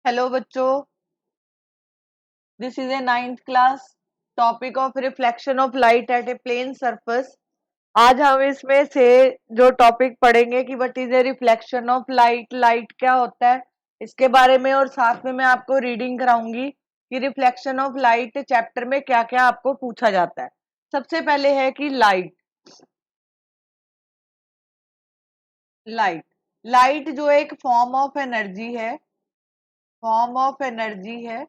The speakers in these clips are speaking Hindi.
हेलो बच्चों, this is a 9th class topic of reflection of light at a plane surface. आज हम इसमें से जो टॉपिक पढ़ेंगे कि what is a reflection of light, light क्या होता है इसके बारे में, और साथ में मैं आपको रीडिंग कराऊंगी कि रिफ्लेक्शन ऑफ लाइट चैप्टर में क्या क्या आपको पूछा जाता है। सबसे पहले है कि लाइट। लाइट लाइट जो एक फॉर्म ऑफ एनर्जी है, फॉर्म ऑफ एनर्जी है,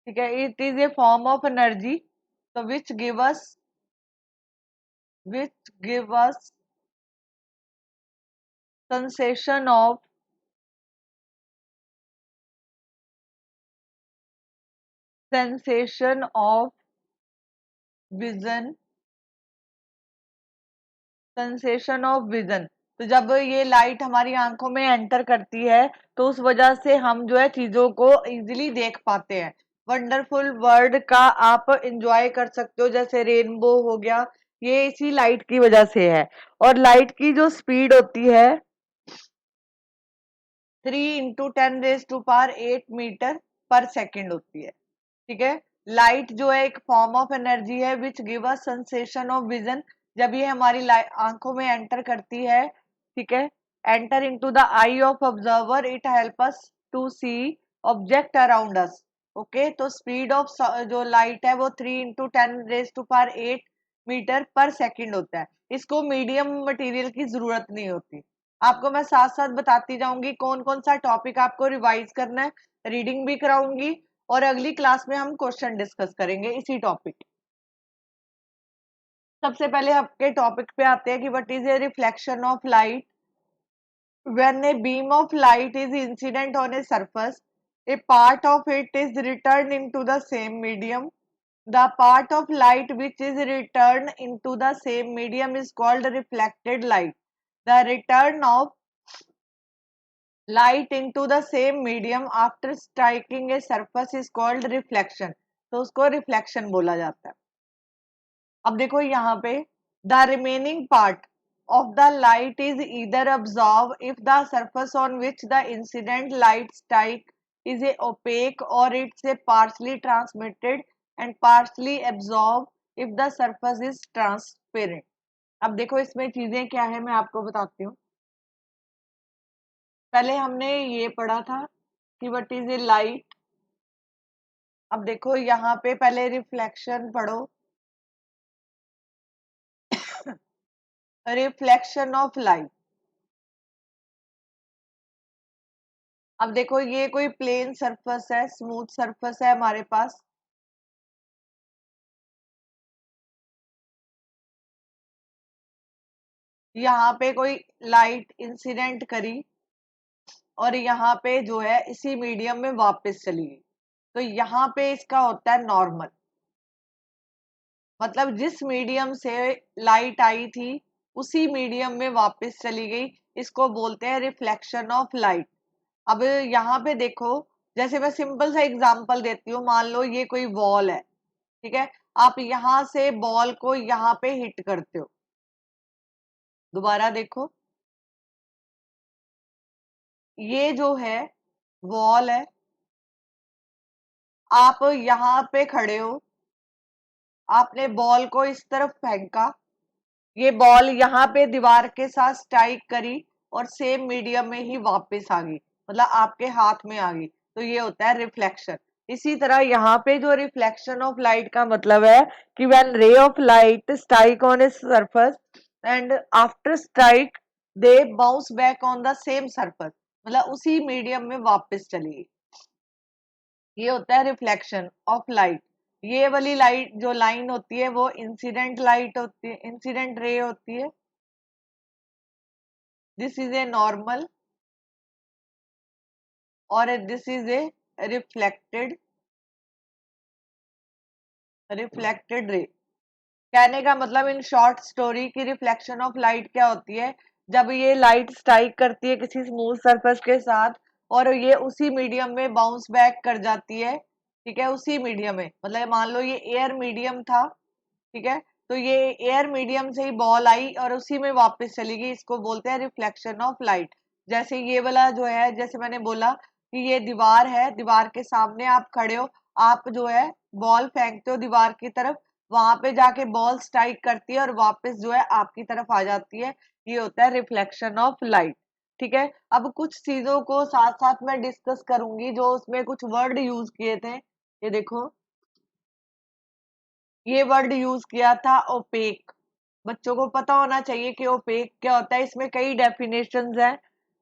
ठीक है। It is a form of energy तो which give us sensation of sensation of vision, sensation of vision. तो जब ये लाइट हमारी आंखों में एंटर करती है तो उस वजह से हम जो है चीजों को इजीली देख पाते हैं। वंडरफुल वर्ल्ड का आप एंजॉय कर सकते हो, जैसे रेनबो हो गया, ये इसी लाइट की वजह से है। और लाइट की जो स्पीड होती है 3 × 10⁻⁸ होती है, ठीक है। लाइट जो है एक फॉर्म ऑफ एनर्जी है which give us sensation of vision. जब ये हमारी आंखों में एंटर करती है, ठीक है, enter into the eye of observer, it help us to see object around us. Okay, तो स्पीड ऑफ जो लाइट है वो 3 × 10⁻⁸ होता है। इसको मीडियम मटेरियल की जरूरत नहीं होती। आपको मैं साथ साथ बताती जाऊंगी कौन कौन सा टॉपिक आपको रिवाइज करना है, रीडिंग भी कराऊंगी, और अगली क्लास में हम क्वेश्चन डिस्कस करेंगे इसी टॉपिक। सबसे पहले आपके टॉपिक पे आते हैं कि what is a reflection of light. When a beam of light is incident on a surface, A part of it is return into the same medium. The part of light which is returned into the same medium is called reflected light. The return of light into the same medium after striking a surface is called reflection. तो उसको रिफ्लेक्शन बोला जाता है। अब देखो यहाँ पे, the remaining part of the light is either absorb if the surface on which the incident light strike is a opaque, or it's a partially transmitted and partially absorbed if the surface is transparent. अब देखो इसमें चीजें क्या है मैं आपको बताती हूँ। पहले हमने ये पढ़ा था कि व्हाट इज ए लाइट। अब देखो यहाँ पे पहले रिफ्लेक्शन पढ़ो, रिफ्लेक्शन ऑफ लाइट। अब देखो ये कोई प्लेन सरफेस है, स्मूथ सरफेस है हमारे पास। यहाँ पे कोई लाइट इंसिडेंट करी और यहाँ पे जो है इसी मीडियम में वापस चली गई, तो यहाँ पे इसका होता है नॉर्मल। मतलब जिस मीडियम से लाइट आई थी उसी मीडियम में वापस चली गई, इसको बोलते हैं रिफ्लेक्शन ऑफ लाइट। अब यहाँ पे देखो, जैसे मैं सिंपल सा एग्जांपल देती हूँ, मान लो ये कोई वॉल है, ठीक है। आप यहाँ से बॉल को यहाँ पे हिट करते हो, दोबारा देखो, ये जो है वॉल है, आप यहाँ पे खड़े हो, आपने बॉल को इस तरफ फेंका, ये बॉल यहाँ पे दीवार के साथ स्ट्राइक करी और सेम मीडियम में ही वापस आ गई, मतलब आपके हाथ में आ गई, तो ये होता है रिफ्लेक्शन। इसी तरह यहाँ पे जो रिफ्लेक्शन ऑफ लाइट का मतलब है कि व्हेन रे of light strike on a surface and after strike they bounce back on the same surface, मतलब उसी मीडियम में वापस चली गई, ये होता है रिफ्लेक्शन ऑफ लाइट। ये वाली लाइट जो लाइन होती है वो इंसिडेंट लाइट होती है, इंसिडेंट रे होती है। दिस इज ए नॉर्मल और this is a reflected, reflected ray. कहने का मतलब इन शॉर्ट स्टोरी की रिफ्लेक्शन ऑफ लाइट क्या होती है, जब ये लाइट स्ट्राइक करती है किसी स्मूथ सरफेस के साथ और ये उसी मीडियम में बाउंस बैक कर जाती है, ठीक है, उसी मीडियम में, मतलब मान लो ये एयर मीडियम था, ठीक है, तो ये एयर मीडियम से ही बॉल आई और उसी में वापस चली गई, इसको बोलते हैं रिफ्लेक्शन ऑफ लाइट। जैसे ये वाला जो है, जैसे मैंने बोला कि ये दीवार है, दीवार के सामने आप खड़े हो, आप जो है बॉल फेंकते हो दीवार की तरफ, वहां पे जाके बॉल स्ट्राइक करती है और वापस जो है आपकी तरफ आ जाती है। ये होता है रिफ्लेक्शन ऑफ लाइट। ठीक है, अब कुछ चीजों को साथ साथ मैं डिस्कस करूंगी, जो उसमें कुछ वर्ड यूज किए थे। ये देखो, ये वर्ड यूज किया था ओपेक। बच्चों को पता होना चाहिए कि ओपेक क्या होता है, इसमें कई डेफिनेशंस हैं।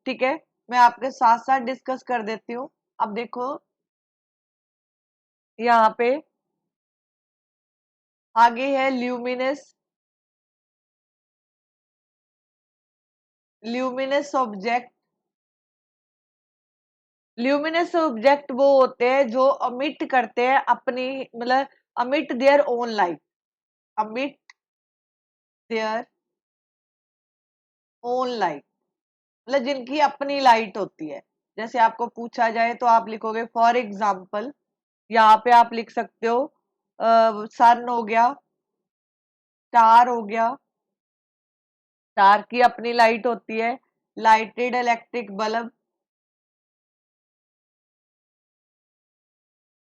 ठीक है, मैं आपके साथ साथ डिस्कस कर देती हूँ। अब देखो यहाँ पे आगे है luminous. Luminous object, luminous object वो होते हैं जो अमिट करते हैं अपनी, मतलब अमिट देयर ओन लाइट, अमिट देयर ओन लाइट, मतलब जिनकी अपनी लाइट होती है। जैसे आपको पूछा जाए तो आप लिखोगे फॉर एग्जाम्पल, यहाँ पे आप लिख सकते हो सन हो गया, स्टार हो गया, स्टार की अपनी लाइट होती है, lighted electric bulb,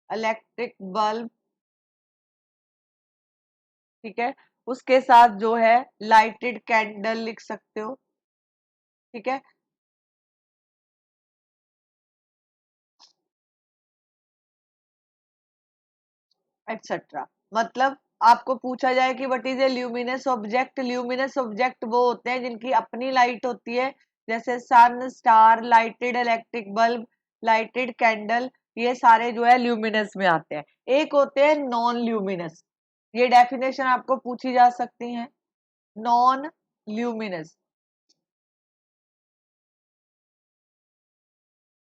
electric bulb. ठीक है, उसके साथ जो है लाइटेड कैंडल लिख सकते हो। ठीक है, एक्सेट्रा। मतलब आपको पूछा जाए कि what is a luminous object, luminous object वो होते हैं जिनकी अपनी लाइट होती है, जैसे sun, star, lighted electric bulb, lighted candle, ये सारे जो है ल्यूमिनस में आते हैं। एक होते हैं नॉन ल्यूमिनस, ये डेफिनेशन आपको पूछी जा सकती है। Non luminous,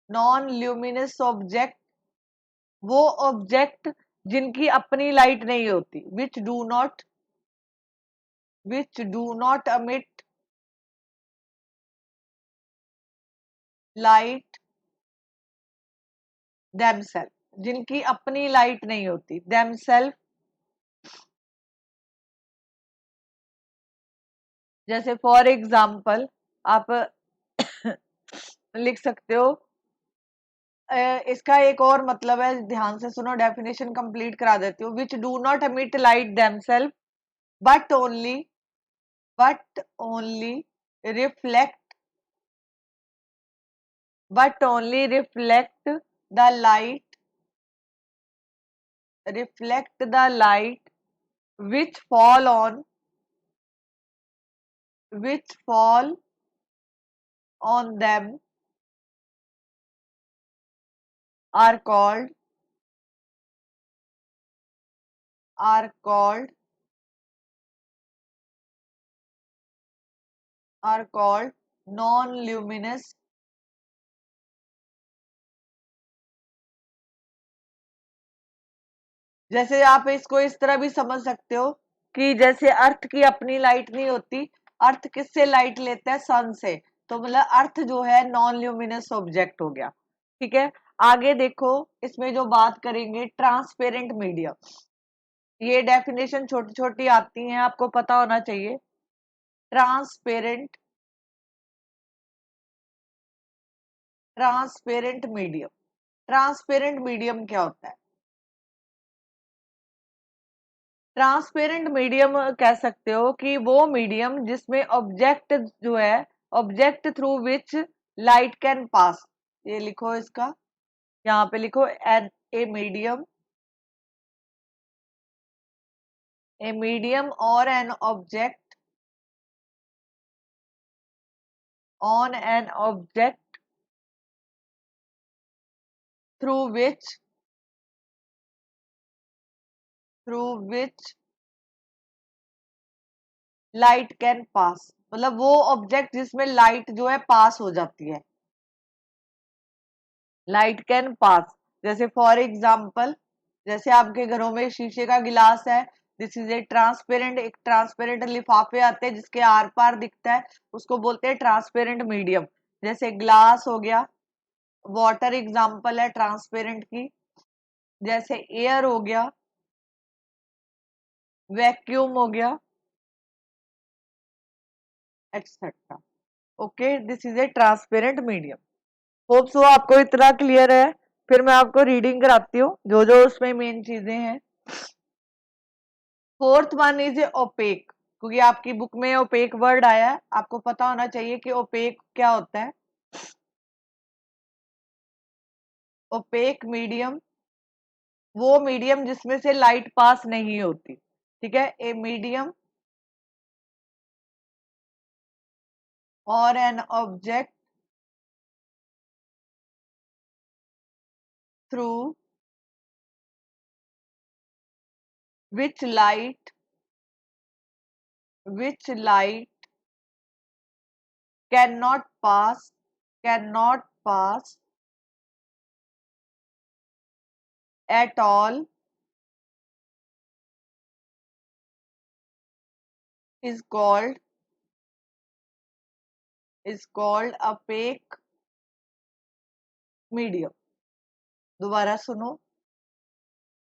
non luminous object वो ऑब्जेक्ट जिनकी अपनी लाइट नहीं होती, विच डू नॉट अमिट लाइट themselves, जिनकी अपनी लाइट नहीं होती, themselves। जैसे फॉर एग्जाम्पल आप लिख सकते हो, इसका एक और मतलब है, ध्यान से सुनो, डेफिनेशन कंप्लीट करा देती हूँ। Which do not emit light themselves but only but only reflect the light, reflect the light which fall on which fall on them are called are called are called non-luminous। जैसे आप इसको इस तरह भी समझ सकते हो कि जैसे अर्थ की अपनी लाइट नहीं होती, अर्थ किससे लाइट लेता है, सन से, तो मतलब अर्थ जो है नॉन ल्यूमिनस ऑब्जेक्ट हो गया। ठीक है, आगे देखो, इसमें जो बात करेंगे ट्रांसपेरेंट मीडियम, ये डेफिनेशन छोटी छोटी आती हैं, आपको पता होना चाहिए। Transparent transparent medium, transparent medium क्या होता है? ट्रांसपेरेंट मीडियम कह सकते हो कि वो मीडियम जिसमें ऑब्जेक्ट जो है, object through which light can pass. ये लिखो इसका, यहाँ पे लिखो एन ए मीडियम और an object on an object through which through which light can pass, मतलब वो ऑब्जेक्ट जिसमें लाइट जो है पास हो जाती है, लाइट कैन पास। जैसे फॉर एग्जाम्पल, जैसे आपके घरों में शीशे का गिलास है, दिस इज ए ट्रांसपेरेंट, एक ट्रांसपेरेंट लिफाफे आते हैं जिसके आर पार दिखता है, उसको बोलते हैं ट्रांसपेरेंट मीडियम। जैसे ग्लास हो गया, वाटर एग्जाम्पल है ट्रांसपेरेंट की, जैसे एयर हो गया, वैक्यूम हो गया, etcetera. Okay, this is A transparent medium. Hope so आपको इतना क्लियर है। फिर मैं आपको रीडिंग कराती हूँ जो जो उसमें मेन चीजें हैं। Fourth one is a opaque, क्योंकि आपकी बुक में ओपेक वर्ड आया है, आपको पता होना चाहिए कि ओपेक क्या होता है। ओपेक मीडियम वो मीडियम जिसमें से लाइट पास नहीं होती। ठीक है, ए मीडियम और an object through which light cannot pass at all is called opaque medium. दोबारा सुनो,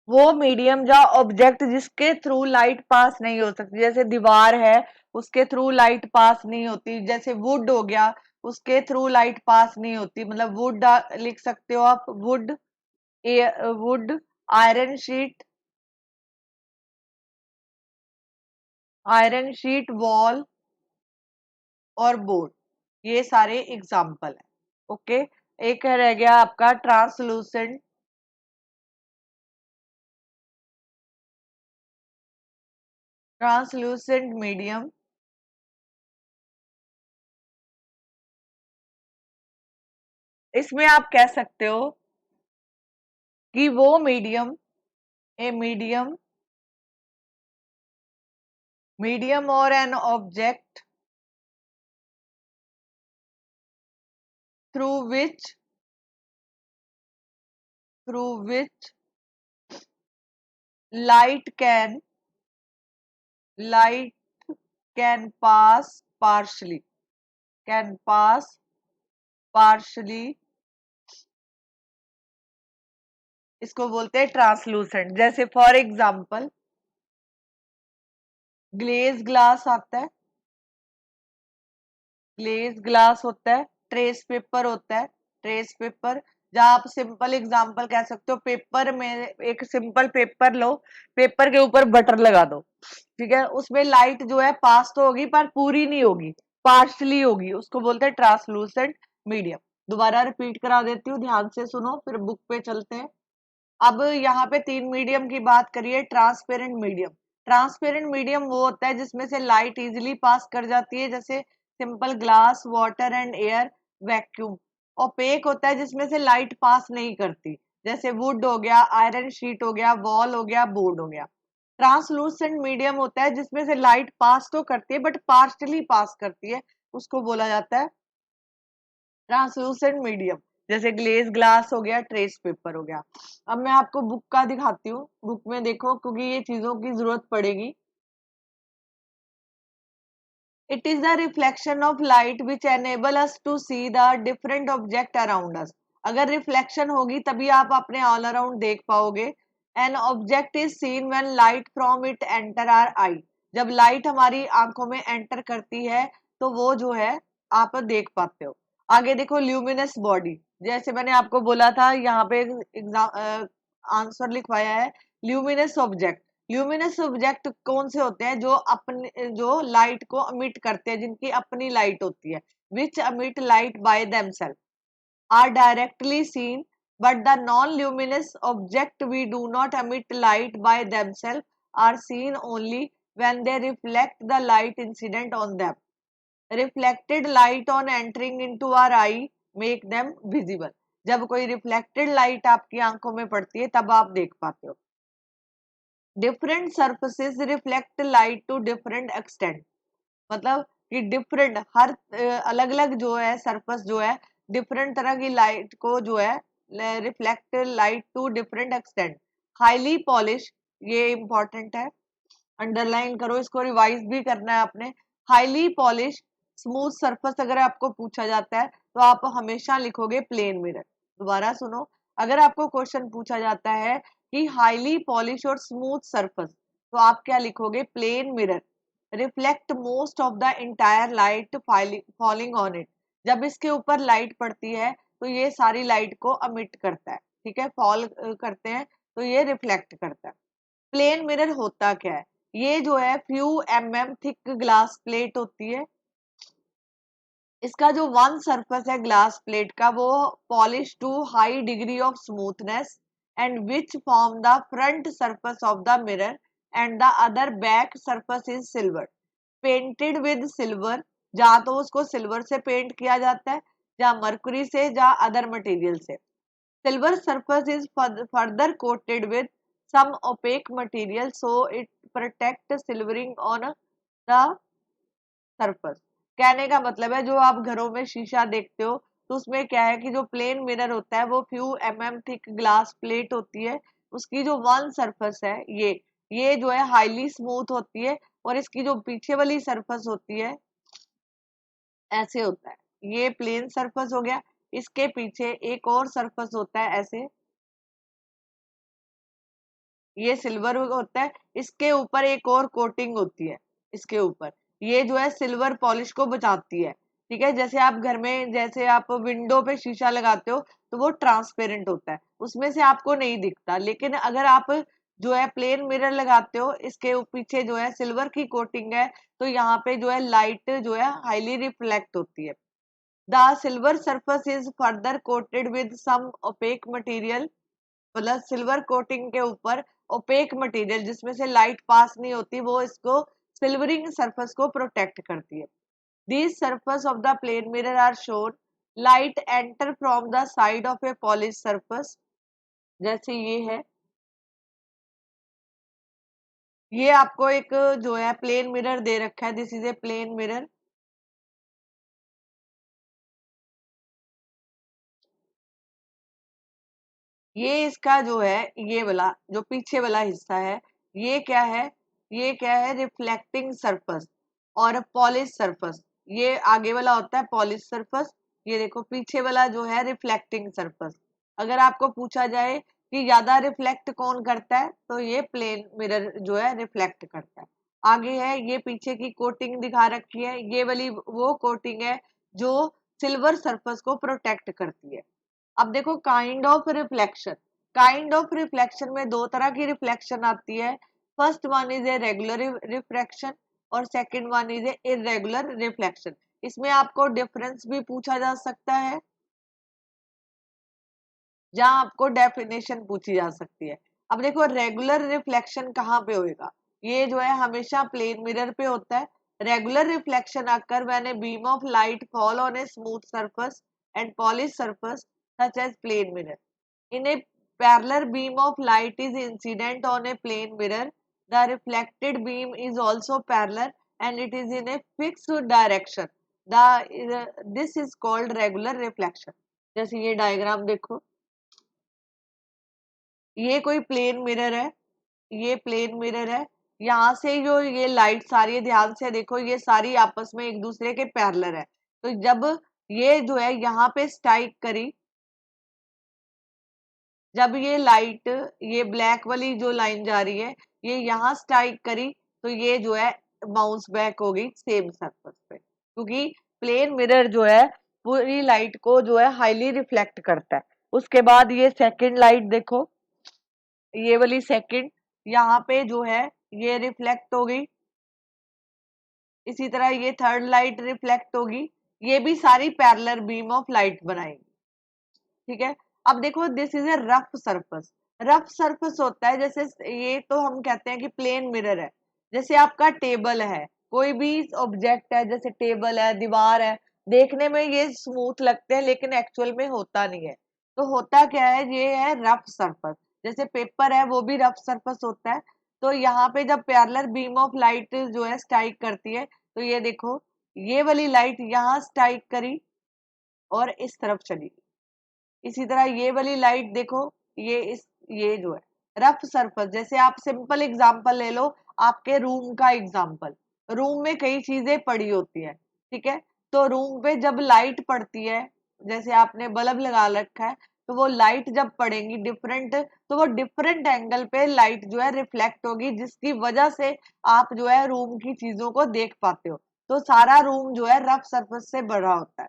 वो मीडियम जहाँ ऑब्जेक्ट जिसके थ्रू लाइट पास नहीं हो सकती, जैसे दीवार है उसके थ्रू लाइट पास नहीं होती, जैसे वुड हो गया उसके थ्रू लाइट पास नहीं होती, मतलब वुड लिख सकते हो आप, would would, iron sheet, wall और बोर्ड, ये सारे एग्जाम्पल है। ओके, एक रह गया आपका ट्रांसलूसेंट मीडियम। इसमें आप कह सकते हो कि वो मीडियम, ए मीडियम और an object through which light can light can pass partially इसको बोलते हैं ट्रांसलूसेंट। जैसे फॉर एग्जांपल ग्लेज ग्लास आता है, ग्लेज ग्लास होता है, ट्रेस पेपर होता है, ट्रेस पेपर, जहां आप सिंपल एग्जांपल कह सकते हो, पेपर में एक सिंपल पेपर लो, पेपर के ऊपर बटर लगा दो, ठीक है, उसमें लाइट जो है पास तो होगी पर पूरी नहीं होगी, पार्शली होगी, उसको बोलते हैं ट्रांसलूसेंट मीडियम। दोबारा रिपीट करा देती हूँ, ध्यान से सुनो फिर बुक पे चलते हैं। अब यहाँ पे तीन मीडियम की बात करिए। ट्रांसपेरेंट मीडियम वो होता है जिसमें से लाइट इजिली पास कर जाती है, जैसे simple glass, water and air, vacuum. Opaque होता है जिसमें से लाइट पास नहीं करती, जैसे वुड हो गया, आयरन शीट हो गया, वॉल हो गया, बोर्ड हो गया। ट्रांसलूसेंट मीडियम होता है जिसमें से लाइट पास तो करती है बट पार्शली पास करती है, उसको बोला जाता है ट्रांसलूसेंट मीडियम। जैसे ग्लेज ग्लास हो गया, ट्रेस पेपर हो गया। अब मैं आपको बुक का दिखाती हूँ, बुक में देखो क्योंकि ये चीजों की जरूरत पड़ेगी। It is the reflection of light which enable us to see the different object around us. अगर रिफ्लेक्शन होगी तभी आप अपने ऑल अराउंड देख पाओगे। An object is seen when light from it enter our eye. जब लाइट हमारी आंखों में एंटर करती है तो वो जो है आप देख पाते हो। आगे देखो, ल्यूमिनस बॉडी, जैसे मैंने आपको बोला था यहाँ पे एग्जाम आंसर लिखवाया है, ल्यूमिनस ऑब्जेक्ट कौन से होते हैं, जो अपने जो लाइट को अमिट करते हैं, जिनकी अपनी लाइट होती है, which emit light by themselves, are directly seen, but the non luminous object we do not emit light by themselves are seen only when they reflect the light incident on them. Reflected light on entering into our eye make them visible. जब कोई रिफ्लेक्टेड लाइट आपकी आंखों में पड़ती है तब आप देख पाते हो। Different surfaces reflect light to different extent, मतलब कि डिफरेंट हर अलग अलग जो है सरफेस जो है डिफरेंट तरह की लाइट को जो है reflect light to different extent. Highly polish, ये इंपॉर्टेंट है, अंडरलाइन करो, इसको रिवाइज भी करना है आपने। हाईली पॉलिश स्मूथ सरफेस अगर आपको पूछा जाता है तो आप हमेशा लिखोगे प्लेन मिरर। दोबारा सुनो, अगर आपको क्वेश्चन पूछा जाता है कि हाईली पॉलिश और स्मूथ सरफेस तो आप क्या लिखोगे, plane mirror. Reflect most of the entire light falling on it. जब इसके ऊपर लाइट पड़ती है तो ये सारी लाइट को अमिट करता है, ठीक है, फॉल करते हैं तो ये रिफ्लेक्ट करता है। प्लेन मिरर होता क्या है? ये जो है फ्यू थिक ग्लास प्लेट होती है। इसका जो वन सरफेस है ग्लास प्लेट का वो polish to high degree of smoothness and which form the front surface of the mirror and the other back surface is silver painted with silver. जहाँ तो उसको सिल्वर से पेंट किया जाता है, जहाँ मरकुरी से, जहाँ अदर मटेरियल से। Silver surface is further coated with some opaque material so it protect silvering on the surface। कहने का मतलब है जो आप घरों में शीशा देखते हो तो उसमें क्या है कि जो प्लेन मिरर होता है वो फ्यू थिक ग्लास प्लेट होती है। उसकी जो वन सरफेस है ये जो है हाईली स्मूथ होती है और इसकी जो पीछे वाली सरफेस होती है ऐसे होता है। ये प्लेन सरफेस हो गया। इसके पीछे एक और सरफेस होता है ऐसे, ये सिल्वर होता है। इसके ऊपर एक और कोटिंग होती है इसके ऊपर, ये जो है सिल्वर पॉलिश को बचाती है, ठीक है। जैसे आप घर में जैसे आप विंडो पे शीशा लगाते हो तो वो ट्रांसपेरेंट होता है, उसमें से आपको नहीं दिखता, लेकिन अगर आप जो है प्लेन मिरर लगाते हो इसके पीछे जो है सिल्वर की कोटिंग है तो यहाँ पे जो है लाइट जो है हाईली रिफ्लेक्ट होती है। The silver surface is further coated with some opaque material, मतलब सिल्वर कोटिंग के ऊपर ओपेक मटेरियल जिसमें से लाइट पास नहीं होती वो इसको सिल्वरिंग सरफेस को प्रोटेक्ट करती है। These surface of the plane mirror are shown light enter from the side of a polish surface, जैसे ये है। ये आपको एक जो है प्लेन मिरर दे रखा है, this is a plane mirror. ये इसका जो है ये वाला जो पीछे वाला हिस्सा है ये क्या है, ये क्या है रिफ्लेक्टिंग सरफेस और पॉलिश सरफेस। ये आगे वाला होता है पॉलिश सरफेस, ये देखो पीछे वाला जो है रिफ्लेक्टिंग सरफेस। अगर आपको पूछा जाए कि ज्यादा रिफ्लेक्ट कौन करता है तो ये प्लेन मिरर जो है रिफ्लेक्ट करता है। आगे है ये पीछे की कोटिंग दिखा रखी है, ये वाली वो कोटिंग है जो सिल्वर सरफेस को प्रोटेक्ट करती है। अब देखो काइंड ऑफ रिफ्लेक्शन में दो तरह की रिफ्लेक्शन आती है। First one is a regular reflection और second one is a irregular reflection. इसमें आपको डिफरेंस भी पूछा जा सकता है, जहां आपको डेफिनेशन पूछी जा सकती है। अब देखो रेगुलर रिफ्लेक्शन कहाँ पे होएगा, ये जो है हमेशा प्लेन मिरर पे होता है। Regular reflection occur when a beam of light fall on a smooth surface and polish surface such as plane mirror. In a parallel beam of light is incident on a plane mirror, the reflected beam is also parallel and it is in a fixed direction. This is called regular reflection। जैसे ये डायग्राम देखो, ये कोई प्लेन मिरर है, ये प्लेन मिरर है। यहाँ से जो ये लाइट सारी ध्यान से देखो ये सारी आपस में एक दूसरे के पैरेलल है। तो जब ये जो है यहाँ पे स्ट्राइक करी, जब ये लाइट ये ब्लैक वाली जो लाइन जा रही है ये यहाँ स्ट्राइक करी तो ये जो है बाउंस बैक होगी सेम सरफेस पे, क्योंकि प्लेन मिरर जो है पूरी लाइट को जो है हाईली रिफ्लेक्ट करता है। उसके बाद ये सेकंड लाइट देखो, ये वाली सेकंड यहाँ पे जो है ये रिफ्लेक्ट हो गई। इसी तरह ये थर्ड लाइट रिफ्लेक्ट होगी, ये भी सारी पैरेलल बीम ऑफ लाइट बनाएंगी, ठीक है। अब देखो this is A rough surface. Rough surface होता है जैसे ये तो हम कहते हैं कि प्लेन मिरर है। जैसे आपका टेबल है, कोई भी ऑब्जेक्ट है जैसे टेबल है, दीवार है, देखने में ये स्मूथ लगते हैं लेकिन एक्चुअल में होता नहीं है। तो होता क्या है, ये है रफ सरफेस। जैसे पेपर है वो भी रफ सरफेस होता है। तो यहाँ पे जब पैरेलल बीम ऑफ लाइट जो है स्ट्राइक करती है तो ये देखो ये वाली लाइट यहाँ स्ट्राइक करी और इस तरफ चली गई। इसी तरह ये वाली लाइट देखो ये जो है रफ सरफेस। जैसे आप सिंपल एग्जांपल ले लो, आपके रूम का एग्जांपल। रूम में कई चीजें पड़ी होती है, ठीक है। तो रूम पे जब लाइट पड़ती है, जैसे आपने बल्ब लगा रखा है तो वो लाइट जब पड़ेंगी डिफरेंट, तो वो डिफरेंट एंगल पे लाइट जो है रिफ्लेक्ट होगी, जिसकी वजह से आप जो है रूम की चीजों को देख पाते हो। तो सारा रूम जो है रफ सरफेस से भरा होता है,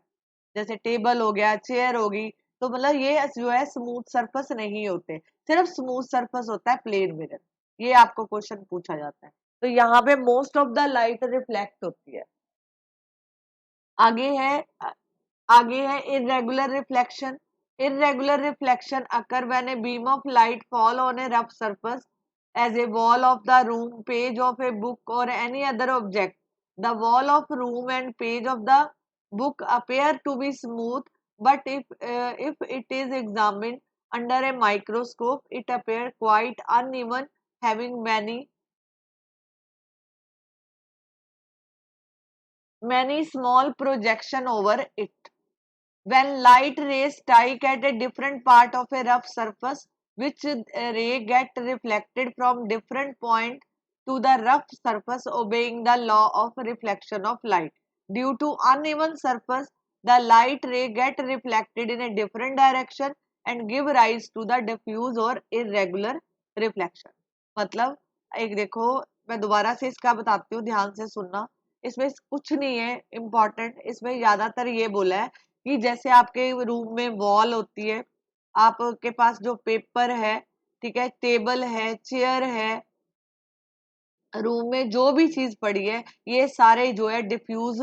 जैसे टेबल हो गया, चेयर होगी। तो मतलब ये जो है स्मूथ सरफेस नहीं होते, सिर्फ स्मूथ सरफेस होता है प्लेन मिरर। ये आपको क्वेश्चन पूछा जाता है। तो यहाँ पे most of the light reflect होती है। आगे है आगे है irregular reflection. Irregular reflection occur when a beam of light fall on a rough surface as a wall of the room, page of a book or any other object. The wall of room and page of the book appear to be smooth, but if it is examined under a microscope, it appears quite uneven, having many small projection over it. When light rays strike at a different part of a rough surface, which ray get reflected from different point to the rough surface, obeying the law of reflection of light. Due to uneven surface, the light ray get reflected in a different direction and give rise to the diffuse or irregular reflection. मतलब एक देखो, मैं दोबारा से इसका बताती हूँ, ध्यान से सुनना। इसमें कुछ नहीं है इम्पोर्टेंट, इसमें ज्यादातर ये बोला है कि जैसे आपके रूम में वॉल होती है, आपके पास जो पेपर है, ठीक है, टेबल है, चेयर है, रूम में जो भी चीज पड़ी है, ये सारे जो है डिफ्यूज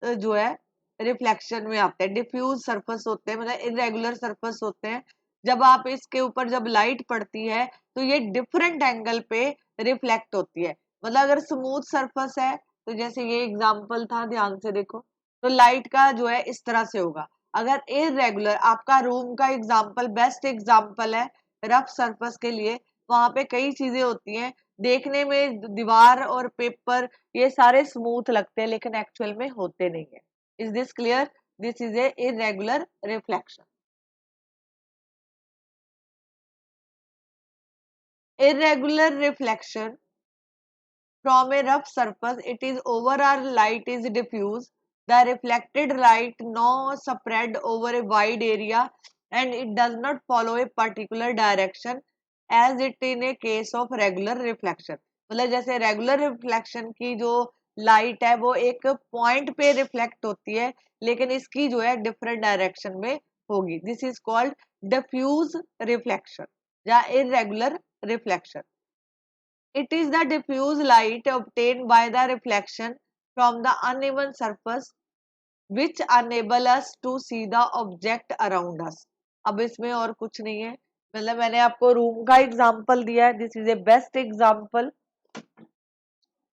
जो है रिफ्लेक्शन में आते हैं। डिफ्यूज सरफेस होते हैं, मतलब इरेगुलर सरफेस होते हैं। जब आप इसके ऊपर जब लाइट पड़ती है तो ये डिफरेंट एंगल पे रिफ्लेक्ट होती है। मतलब अगर स्मूथ सरफेस है, तो जैसे ये एग्जांपल था, ध्यान से देखो, तो लाइट का जो है इस तरह से होगा। अगर इरेगुलर, आपका रूम का एग्जांपल बेस्ट एग्जांपल है रफ सरफेस के लिए, वहां पे कई चीजें होती हैं, देखने में दीवार और पेपर ये सारे स्मूथ लगते हैं, लेकिन एक्चुअल में होते नहीं है। Is this clear? This is a irregular reflection. Irregular reflection from a rough surface, it is overall light is diffuse. The reflected light now spread over a wide area and it does not follow a particular direction as it in a case of regular reflection. मतलब जैसे रेगुलर रिफ्लेक्शन की जो लाइट है वो एक पॉइंट पे रिफ्लेक्ट होती है, लेकिन इसकी जो है डिफरेंट डायरेक्शन में होगी। This is called diffuse reflection या irregular reflection. It is the diffuse light obtained by the reflection from the uneven surface which enable us to see the object around us. अब इसमें और कुछ नहीं है, मतलब मैंने आपको रूम का एग्जांपल दिया है, this is A best example.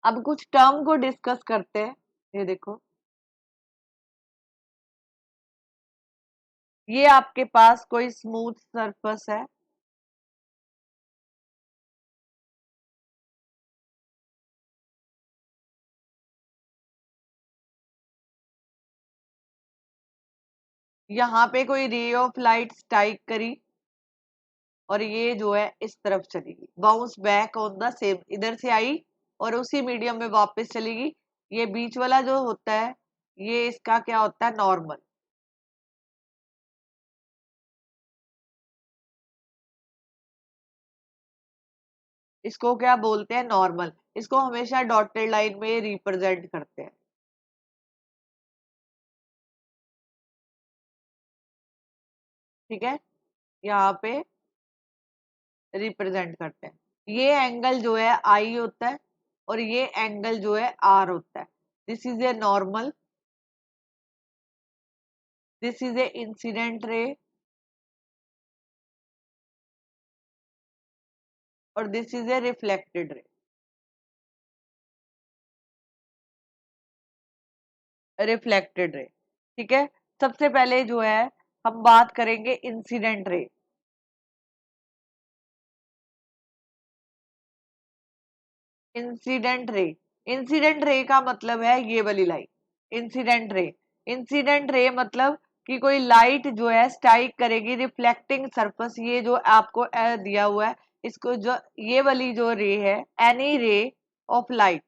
अब कुछ टर्म को डिस्कस करते हैं। ये देखो, ये आपके पास कोई स्मूथ सरफेस है, यहाँ पे कोई रे ऑफ लाइट स्ट्राइक करी और ये जो है इस तरफ चलेगी, bounce back on the same, इधर से आई और उसी मीडियम में वापस चलेगी। ये बीच वाला जो होता है, ये इसका क्या होता है, नॉर्मल। इसको क्या बोलते हैं, नॉर्मल। इसको हमेशा डॉटेड लाइन में रिप्रेजेंट करते हैं, ठीक है, यहाँ पे रिप्रेजेंट करते हैं। ये एंगल जो है आई होता है और ये एंगल जो है आर होता है। This is a normal, this is a incident ray और this is a reflected ray. Reflected ray, ठीक है। सबसे पहले जो है हम बात करेंगे incident ray. Incident ray, incident ray का मतलब है ये वाली line, incident ray. Incident ray मतलब कि कोई लाइट जो है स्ट्राइक करेगी रिफ्लेक्टिंग सरफेस, ये जो आपको दिया हुआ है, इसको जो ये वाली जो रे है, एनी रे ऑफ लाइट,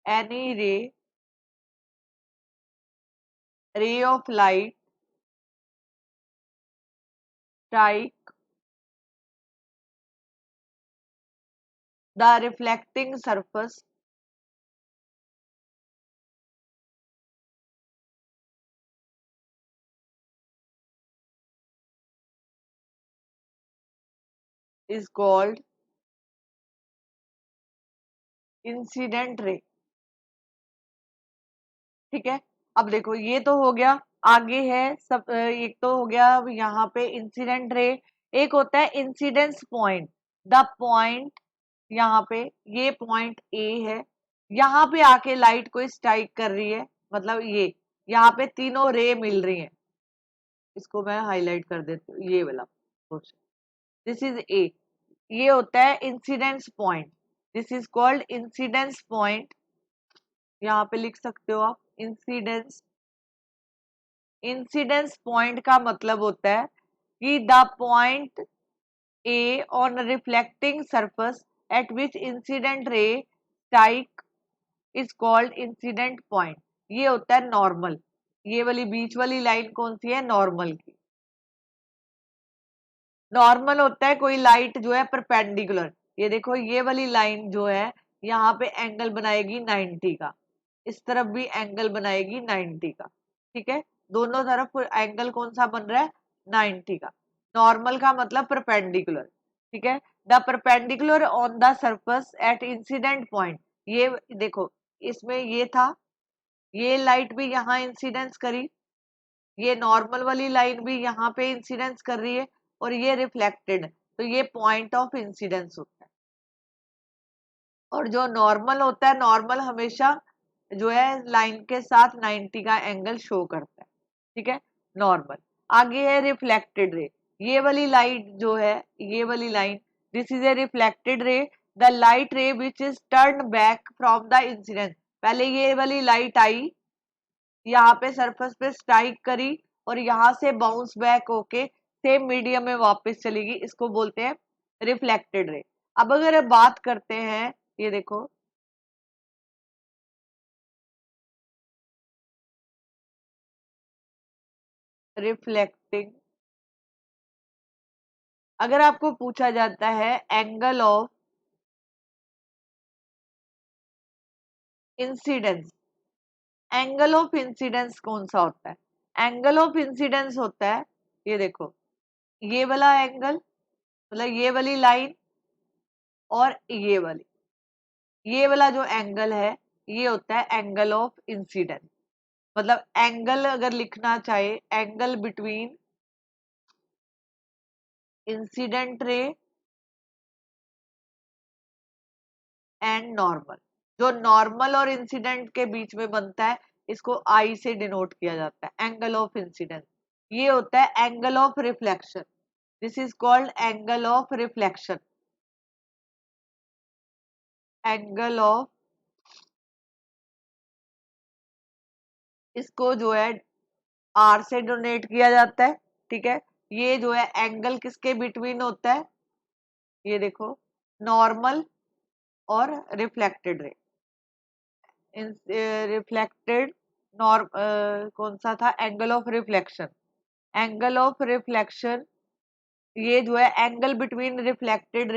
एनी रे of light strike the reflecting surface is called incident ray. ठीक है, अब देखो ये तो हो गया, आगे है सब एक तो हो गया यहाँ पे इंसिडेंट रे, एक होता है इंसिडेंस पॉइंट। द पॉइंट यहाँ पे, ये पॉइंट ए है, यहाँ पे आके लाइट को स्ट्राइक कर रही है, मतलब ये यहाँ पे तीनों रे मिल रही हैं। इसको मैं हाईलाइट कर देती हूँ, ये वाला क्वेश्चन, दिस इज ए। ये होता है incidence point, this is called incidence point. यहाँ पे लिख सकते हो आप इंसिडेंस। इंसिडेंस पॉइंट का मतलब होता है कि the point A on reflecting surface at which incident ray strike is called incident point. ये होता है नॉर्मल। ये वाली बीच वाली लाइन कौन सी है? नॉर्मल की। नॉर्मल होता है कोई लाइट जो है परपेंडिकुलर, ये देखो ये वाली लाइन जो है यहाँ पे एंगल बनाएगी 90 का, इस तरफ भी एंगल बनाएगी 90 का। ठीक है, दोनों तरफ एंगल कौन सा बन रहा है? 90 का। नॉर्मल का मतलब परपेंडिकुलर। ठीक है, the perpendicular on the surface at incident point. ये देखो इसमें ये था, ये लाइट भी यहाँ इंसिडेंस करी, ये नॉर्मल वाली लाइन भी यहाँ पे इंसिडेंस कर रही है, और ये रिफ्लेक्टेड, तो ये पॉइंट ऑफ इंसिडेंस होता है। और जो नॉर्मल होता है, नॉर्मल हमेशा जो है लाइन के साथ 90 का एंगल शो करता है। ठीक है, नॉर्मल। आगे है रिफ्लेक्टेड रे। ये वाली लाइट जो है, ये वाली line, this is a reflected रे, द लाइट रे which is turn back from the incident. पहले ये वाली लाइट आई, यहाँ पे सरफेस पे स्ट्राइक करी, और यहाँ से बाउंस बैक होके सेम मीडियम में वापस चलेगी, इसको बोलते हैं रिफ्लेक्टेड रे। अब अगर बात करते हैं, ये देखो रिफ्लेक्टिंग, अगर आपको पूछा जाता है angle of incidence, angle of incidence कौन सा होता है? एंगल ऑफ इंसिडेंस होता है, ये देखो ये वाला एंगल, मतलब ये वाली लाइन और ये वाला जो एंगल है, ये होता है एंगल ऑफ इंसिडेंस। मतलब एंगल अगर लिखना चाहे, angle between incident ray and normal, जो नॉर्मल और इंसिडेंट के बीच में बनता है, इसको आई से डिनोट किया जाता है, एंगल ऑफ इंसिडेंस। ये होता है angle of reflection, this is called angle of reflection. Angle of, इसको जो है आर से डोनेट किया जाता है। ठीक है, ये जो है एंगल किसके बिटवीन होता है? ये देखो नॉर्मल और रिफ्लेक्टेड रे। रिफ्लेक्टेड नॉर्म कौन सा था? Angle of reflection. Angle of reflection, ये जो है angle between reflected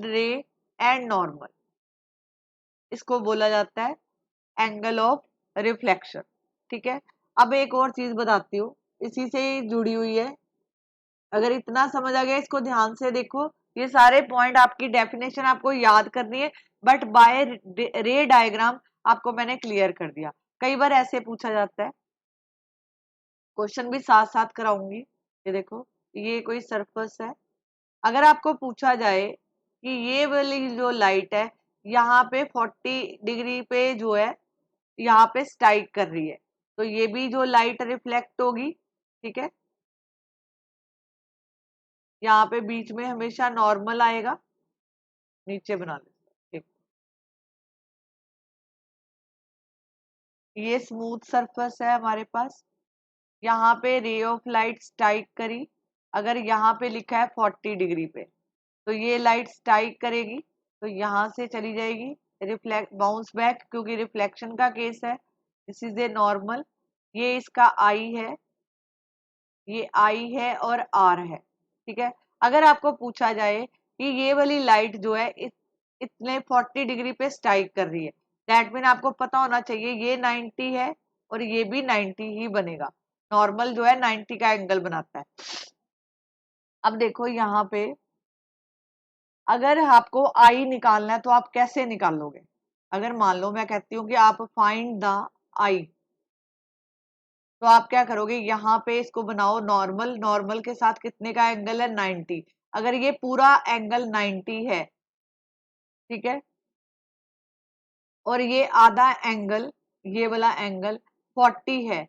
ray and normal, इसको बोला जाता है एंगल ऑफ रिफ्लेक्शन। ठीक है, अब एक और चीज बताती हूँ, इसी से ही जुड़ी हुई है। अगर इतना समझ आ गया, इसको ध्यान से देखो, ये सारे पॉइंट आपकी डेफिनेशन आपको याद करनी है, बट बाय रे डायग्राम आपको मैंने क्लियर कर दिया। कई बार ऐसे पूछा जाता है, क्वेश्चन भी साथ साथ कराऊंगी। ये देखो ये कोई सरफेस है, अगर आपको पूछा जाए कि ये वाली जो लाइट है यहाँ पे 40 डिग्री पे जो है यहाँ पे स्ट्राइक कर रही है, तो ये भी जो लाइट रिफ्लेक्ट होगी। ठीक है, यहाँ पे बीच में हमेशा नॉर्मल आएगा, नीचे बना लेते हैं। ये स्मूथ सरफेस है हमारे पास, यहाँ पे रे ऑफ लाइट स्ट्राइक करी, अगर यहाँ पे लिखा है 40 डिग्री पे, तो ये लाइट स्ट्राइक करेगी, तो यहाँ से चली जाएगी, रिफ्लेक्ट बाउंस बैक, क्योंकि रिफ्लेक्शन का केस है, दिस इज ए नॉर्मल। ये इसका आई है, ये आई है और आर है, ठीक है। अगर आपको पूछा जाए कि ये वाली लाइट जो है इतने 40 डिग्री पे स्ट्राइक कर रही है, दैट मीन आपको पता होना चाहिए ये 90 है और ये भी 90 ही बनेगा। नॉर्मल जो है 90 का एंगल बनाता है। अब देखो यहाँ पे अगर आपको आई निकालना है तो आप कैसे निकालोगे? अगर मान लो मैं कहती हूँ कि आप फाइंड द आई, तो आप क्या करोगे? यहाँ पे इसको बनाओ नॉर्मल, नॉर्मल के साथ कितने का एंगल है? 90। अगर ये पूरा एंगल 90 है, ठीक है, और ये आधा एंगल, ये वाला एंगल 40 है,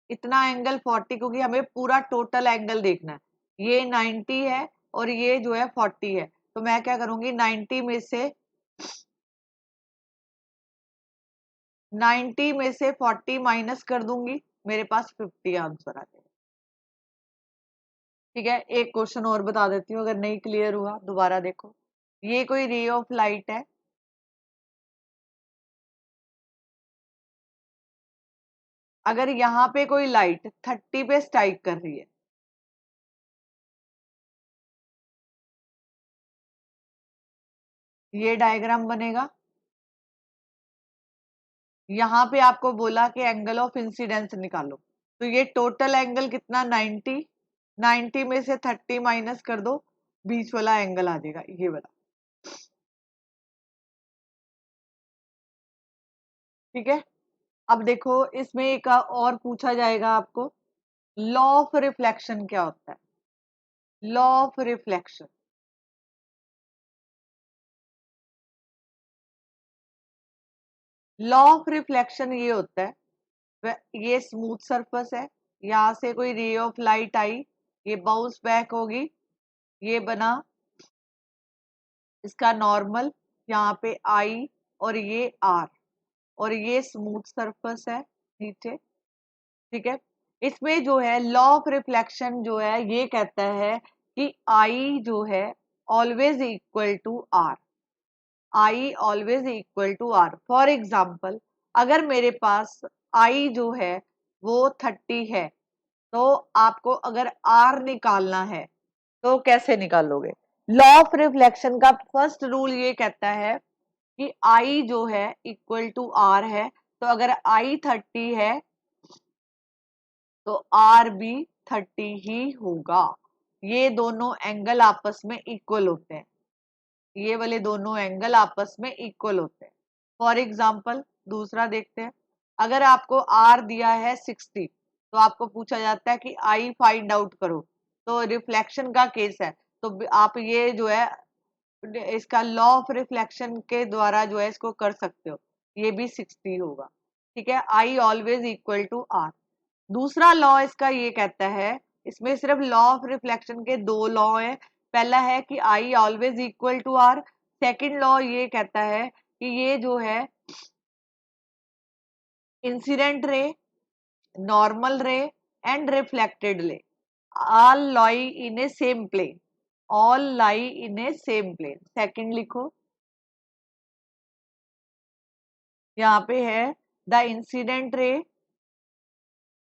इतना एंगल 40, क्योंकि हमें पूरा टोटल एंगल देखना है। ये 90 है और ये जो है 40 है, तो मैं क्या करूंगी? 90 में से 40 माइनस कर दूंगी, मेरे पास 50 आंसर आ जाएगा। ठीक है, एक क्वेश्चन और बता देती हूँ, अगर नहीं क्लियर हुआ दोबारा देखो। ये कोई रे ऑफ लाइट है, अगर यहाँ पे कोई लाइट 30 पे स्ट्राइक कर रही है, ये डायग्राम बनेगा। यहाँ पे आपको बोला कि एंगल ऑफ इंसिडेंस निकालो, तो ये टोटल एंगल कितना? 90। 90 में से 30 माइनस कर दो, बीच वाला एंगल आ जाएगा, ये वाला। ठीक है, अब देखो इसमें एक और पूछा जाएगा आपको, लॉ ऑफ रिफ्लेक्शन क्या होता है? Law of reflection, law of reflection ये होता है, ये स्मूथ सरफेस है, यहां से कोई रे ऑफ लाइट आई, ये बाउंस बैक होगी, ये बना इसका नॉर्मल, यहाँ पे आई और ये आर, और ये स्मूथ सरफेस है नीचे। ठीक है, इसमें जो है लॉ ऑफ रिफ्लेक्शन जो है ये कहता है कि आई जो है always equal to r, i always equal to r. For example, अगर मेरे पास आई जो है वो 30 है, तो आपको अगर आर निकालना है तो कैसे निकालोगे? लॉ ऑफ रिफ्लेक्शन का फर्स्ट रूल ये कहता है कि आई जो है इक्वल टू आर है, तो अगर आई 30 है तो आर भी 30 ही होगा। ये दोनों एंगल आपस में इक्वल होते हैं, ये वाले दोनों एंगल आपस में इक्वल होते हैं। फॉर एग्जाम्पल दूसरा देखते हैं, अगर आपको आर दिया है 60, तो आपको पूछा जाता है कि आई फाइंड आउट करो, तो रिफ्लेक्शन का केस है, तो आप ये जो है इसका लॉ ऑफ रिफ्लेक्शन के द्वारा जो है इसको कर सकते हो, ये भी 60 होगा। ठीक है, i always equal to r. दूसरा लॉ इसका ये कहता है, इसमें सिर्फ लॉ ऑफ रिफ्लेक्शन के दो लॉ है। पहला है कि i always equal to r, second law ये कहता है कि ये जो है incident ray, normal ray and reflected ray all lie in a same plane, all lie in a same plane. Second लिखो, यहाँ पे है द इंसिडेंट रे,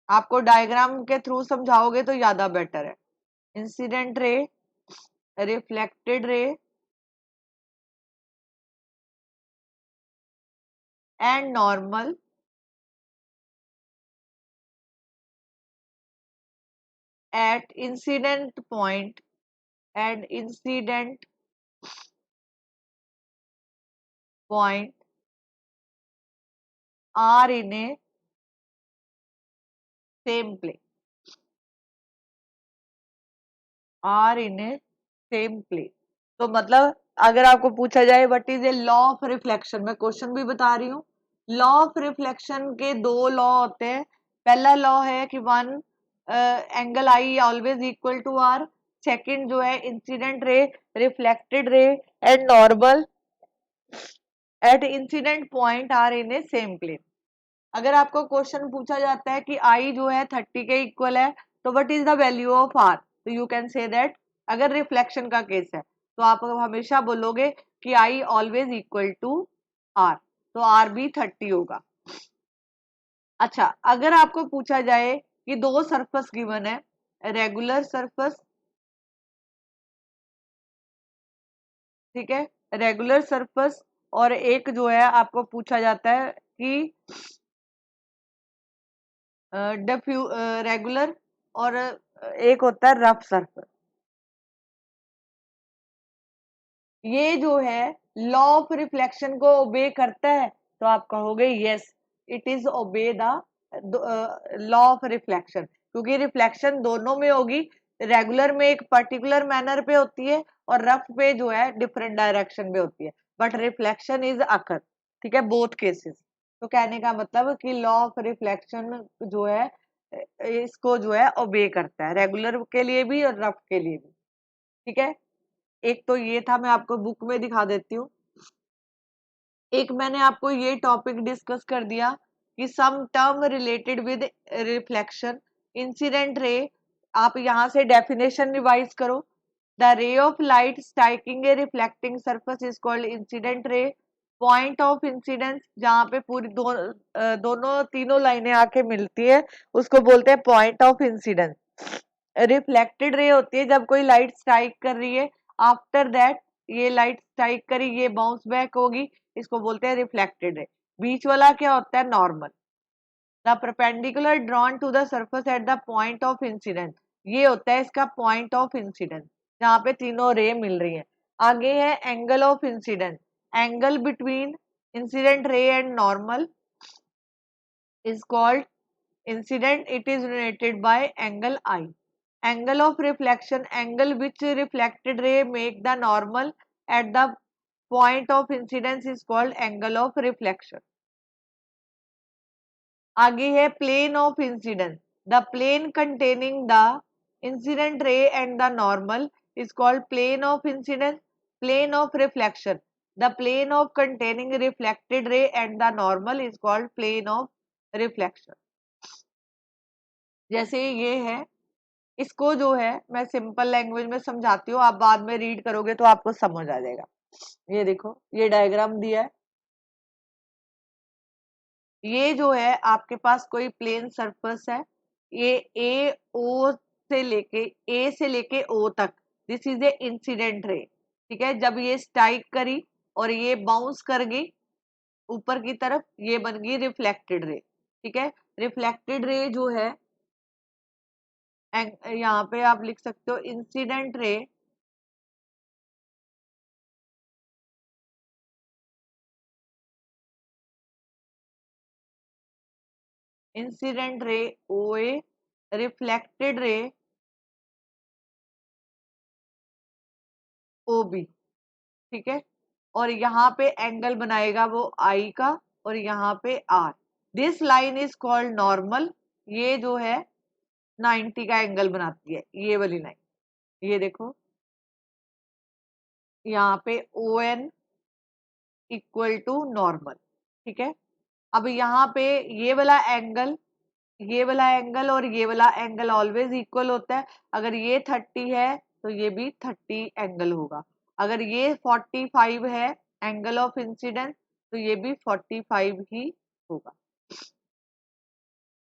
आपको डायग्राम के थ्रू समझाओगे तो ज्यादा बेटर है। Incident ray, reflected ray and normal at incident point and incident point are in a same plane, are in a same plane। तो मतलब अगर आपको पूछा जाए what is a law of reflection, मैं क्वेश्चन भी बता रही हूँ। लॉ ऑफ रिफ्लेक्शन के दो लॉ होते हैं। पहला लॉ है कि one angle i always equal to r, second जो है incident ray, reflected ray and normal at incident point are in a same plane. अगर आपको क्वेश्चन पूछा जाता है कि आई जो है 30 के इक्वल है, तो what is the value of r, तो यू कैन से दैट, अगर रिफ्लेक्शन का केस है तो आप हमेशा बोलोगे कि i always equal to r, तो आर भी 30 होगा। अच्छा, अगर आपको पूछा जाए कि दो सरफेस गिवन है, रेगुलर सरफेस, ठीक है, रेगुलर सरफेस, और एक जो है आपको पूछा जाता है कि डिफ्यू रेगुलर, और एक होता है रफ सरफेस। ये जो है लॉ ऑफ रिफ्लेक्शन को ओबे करता है, तो आप कहोगे yes, it is obey the law of reflection, क्योंकि रिफ्लेक्शन दोनों में होगी। रेगुलर में एक पर्टिकुलर मैनर पे होती है और रफ पे जो है डिफरेंट डायरेक्शन में होती है, बट रिफ्लेक्शन इज अकर, ठीक है, बोथ केसेस। तो कहने का मतलब कि लॉ ऑफ रिफ्लेक्शन जो है इसको जो है ओबे करता है, रेगुलर के लिए भी और रफ के लिए भी, ठीक है। एक तो ये था, मैं आपको बुक में दिखा देती हूँ। एक मैंने आपको ये टॉपिक डिस्कस कर दिया कि some term related with reflection, incident ray. आप यहाँ से डेफिनेशन रिवाइज करो। The ray of light striking a reflecting surface is called incident ray. Point of incidence, जहाँ पे पूरी दोनों तीनों लाइनें आके मिलती है, उसको बोलते हैं point of incidence. Reflected ray होती है जब कोई लाइट स्ट्राइक कर रही है, आफ्टर दैट ये लाइट स्ट्राइक करी, ये बाउंस बैक होगी, इसको बोलते हैं रिफ्लेक्टेड रे। बीच वाला क्या होता है? Normal. The perpendicular drawn to the surface at the point of incidence, ये होता है इसका पॉइंट ऑफ इंसिडेंस, जहाँ पे तीनों रे मिल रही है। आगे है angle of incidence, angle between incident ray and normal is called incident. It is related by angle I. Angle of reflection, angle which reflected ray make the normal at the point of incidence is called angle of reflection. आगे है plane of incidence. The plane containing the incident ray and the normal is called plane of incidence. Plane of reflection, the plane of containing reflected ray and the normal is called plane of reflection. जैसे ये है, इसको जो है मैं सिंपल लैंग्वेज में समझाती हूँ, आप बाद में रीड करोगे तो आपको समझ आ जाएगा। ये देखो, ये डायग्राम दिया है। ये जो है आपके पास कोई प्लेन सरफेस है, ये ए से लेके ओ तक, दिस इज ए इंसिडेंट रे, ठीक है। जब ये स्ट्राइक करी और ये बाउंस कर गई ऊपर की तरफ, ये बन गई रिफ्लेक्टेड रे, ठीक है। रिफ्लेक्टेड रे जो है, यहाँ पे आप लिख सकते हो इंसिडेंट रे, इंसिडेंट रे ओ ए, रिफ्लेक्टेड रे ओ बी, ठीक है। और यहाँ पे एंगल बनाएगा वो आई का, और यहाँ पे r. This line is called normal, ये जो है 90 का एंगल बनाती है, ये वाली लाइन। ये देखो, यहाँ पे O N equal to normal, ठीक है। अब यहाँ पे ये वाला एंगल, ये वाला एंगल और ये वाला एंगल ऑलवेज इक्वल होता है। अगर ये 30 है तो ये भी 30 एंगल होगा। अगर ये 45 है एंगल ऑफ इंसिडेंस, तो ये भी 45 ही होगा।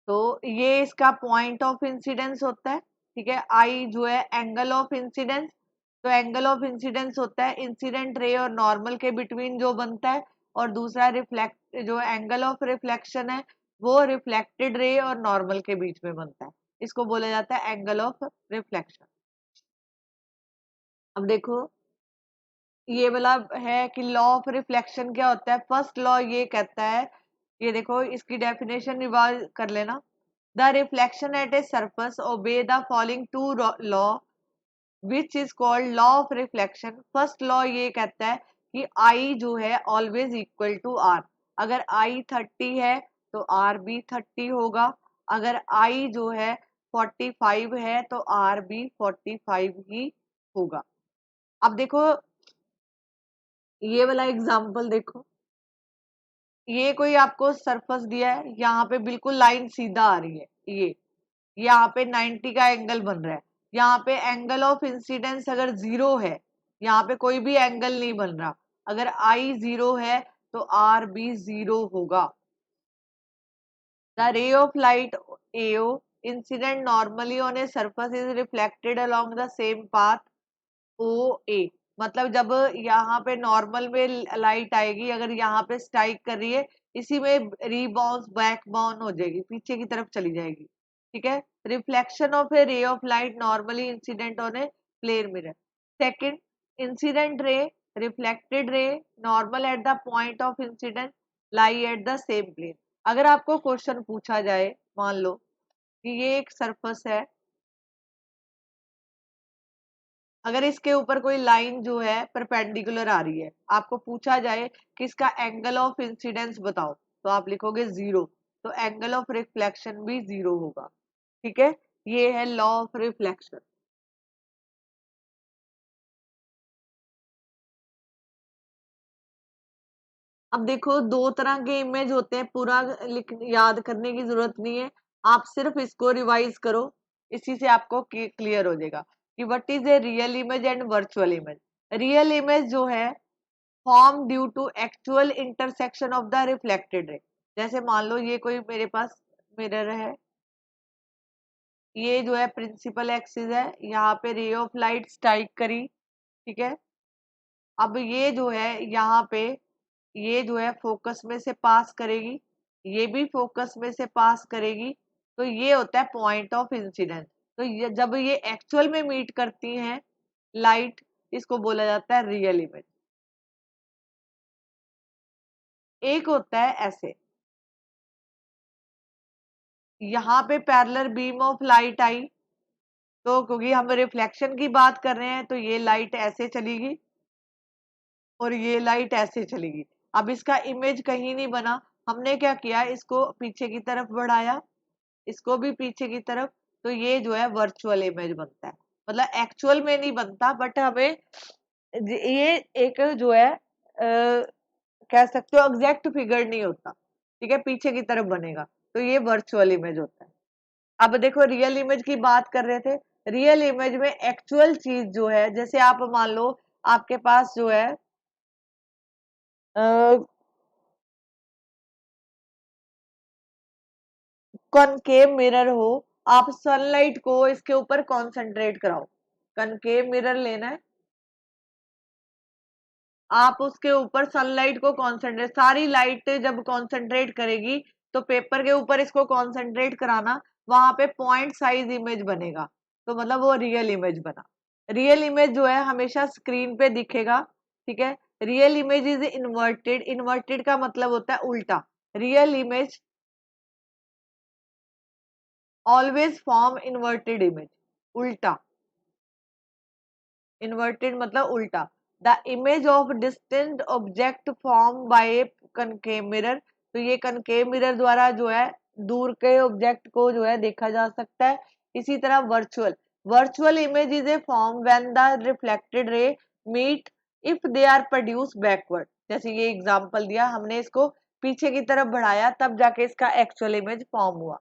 तो ये इसका पॉइंट ऑफ इंसिडेंस होता है, ठीक है। आई जो है एंगल ऑफ इंसिडेंस, तो एंगल ऑफ इंसिडेंस होता है इंसिडेंट रे और नॉर्मल के बिटवीन जो बनता है, और दूसरा रिफ्लेक्ट जो एंगल ऑफ रिफ्लेक्शन है, वो रिफ्लेक्टेड रे और नॉर्मल के बीच में बनता है, इसको बोला जाता है एंगल ऑफ रिफ्लेक्शन। अब देखो, ये वाला है कि लॉ ऑफ रिफ्लेक्शन क्या होता है। फर्स्ट लॉ ये कहता है, ये देखो इसकी डेफिनेशन रिवाइज कर लेना। The reflection at a surface obey the following two law which is called law of reflection. First law ये कहता है कि आई जो है ऑलवेज इक्वल टू आर। अगर आई 30 है तो आर भी 30 होगा। अगर आई जो है 45 है तो आर भी 45 ही होगा। अब देखो, ये वाला एग्जाम्पल देखो, ये कोई आपको सरफेस दिया है, यहाँ पे बिल्कुल लाइन सीधा आ रही है, ये यहाँ पे 90 का एंगल बन रहा है। यहाँ पे एंगल ऑफ इंसिडेंस अगर 0 है, यहाँ पे कोई भी एंगल नहीं बन रहा। अगर आई 0 है तो आर भी 0 होगा। The ray of light AO incident normally on a surface is reflected along the same path OA। मतलब जब यहाँ पे नॉर्मल में लाइट आएगी, अगर यहाँ पे स्ट्राइक कर रही है, इसी में रीबाउंस बैक बाउंड हो जाएगी, पीछे की तरफ चली जाएगी। ठीक है। Reflection of a ray of light normally incident on a plane mirror. Second, incident ray, reflected ray normal at the point of incident lie at the same plane. अगर आपको क्वेश्चन पूछा जाए, मान लो कि ये एक सरफेस है, अगर इसके ऊपर कोई लाइन जो है परपेंडिकुलर आ रही है, आपको पूछा जाए कि इसका एंगल ऑफ इंसिडेंस बताओ, तो आप लिखोगे 0, तो एंगल ऑफ रिफ्लेक्शन भी 0 होगा। ठीक है, ये है लॉ ऑफ रिफ्लेक्शन। अब देखो, दो तरह के इमेज होते हैं, पूरा याद करने की जरूरत नहीं है, आप सिर्फ इसको रिवाइज करो, इसी से आपको क्लियर हो जाएगा कि what is a real image and virtual image. Real image जो है form due to actual intersection of the reflected ray. जैसे मान लो ये कोई मेरे पास मिरर है, ये जो है प्रिंसिपल एक्सिस है, यहाँ पे रे ऑफ लाइट स्ट्राइक करी। ठीक है, अब ये जो है यहाँ पे, ये जो है फोकस में से पास करेगी, ये भी फोकस में से पास करेगी, तो ये होता है पॉइंट ऑफ इंसिडेंस। तो जब ये एक्चुअल में मीट करती हैं लाइट, इसको बोला जाता है रियल इमेज। एक होता है ऐसे, यहाँ पे पैरेलल बीम ऑफ लाइट आई, तो क्योंकि हम रिफ्लेक्शन की बात कर रहे हैं, तो ये लाइट ऐसे चलेगी और ये लाइट ऐसे चलेगी। अब इसका इमेज कहीं नहीं बना, हमने क्या किया, इसको पीछे की तरफ बढ़ाया, इसको भी पीछे की तरफ, तो ये जो है वर्चुअल इमेज बनता है। मतलब एक्चुअल में नहीं बनता, बट हमें ये एक जो है कह सकते हो एग्जैक्ट फिगर नहीं होता। ठीक है, पीछे की तरफ बनेगा, तो ये वर्चुअल इमेज होता है। अब देखो, रियल इमेज की बात कर रहे थे, रियल इमेज में एक्चुअल चीज जो है, जैसे आप मान लो आपके पास जो है कॉनकेव मिरर हो, आप सनलाइट को इसके ऊपर कंसंट्रेट कराओ, कनकेव मिरर लेना है, आप उसके ऊपर सनलाइट को कॉन्सेंट्रेट, सारी लाइट जब कॉन्सेंट्रेट करेगी, तो पेपर के ऊपर इसको कॉन्सेंट्रेट कराना, वहां पे पॉइंट साइज इमेज बनेगा, तो मतलब वो रियल इमेज बना। रियल इमेज जो है हमेशा स्क्रीन पे दिखेगा। ठीक है, real image is inverted, inverted का मतलब होता है उल्टा। Real image always form inverted image, उल्टा, इन्वर्टेड मतलब उल्टा। The image of distant object form bye concave mirror, तो ये कनकेव मिरर द्वारा जो है दूर के ऑब्जेक्ट को जो है देखा जा सकता है। इसी तरह virtual, virtual image is a form when the reflected ray meet if they are produce backward. जैसे ये एग्जांपल दिया, हमने इसको पीछे की तरफ बढ़ाया, तब जाके इसका एक्चुअल इमेज फॉर्म हुआ।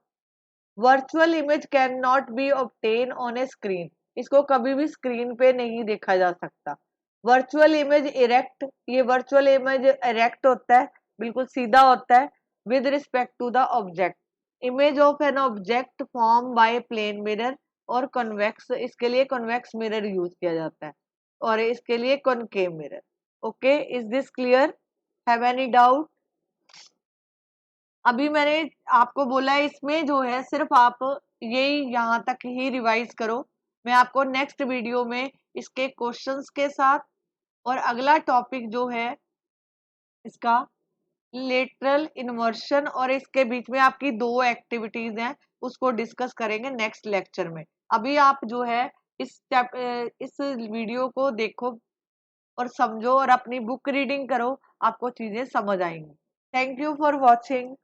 Virtual image can not be obtain on a screen, इसको कभी भी स्क्रीन पे नहीं देखा जा सकता। वर्चुअल इमेज इरेक्ट, ये वर्चुअल इमेज इरेक्ट होता है, बिल्कुल सीधा होता है with respect to the object. Image of an object form by plane mirror और कन्वेक्स, इसके लिए कन्वेक्स मिरर यूज किया जाता है, और इसके लिए concave mirror. Okay, is this clear? Have any doubt? अभी मैंने आपको बोला है, इसमें जो है सिर्फ आप यही यहाँ तक ही रिवाइज करो। मैं आपको नेक्स्ट वीडियो में इसके क्वेश्चंस के साथ और अगला टॉपिक जो है इसका लेटरल इन्वर्शन और इसके बीच में आपकी दो एक्टिविटीज हैं, उसको डिस्कस करेंगे नेक्स्ट लेक्चर में। अभी आप जो है इस वीडियो को देखो और समझो और अपनी बुक रीडिंग करो, आपको चीजें समझ आएंगी। Thank you for watching.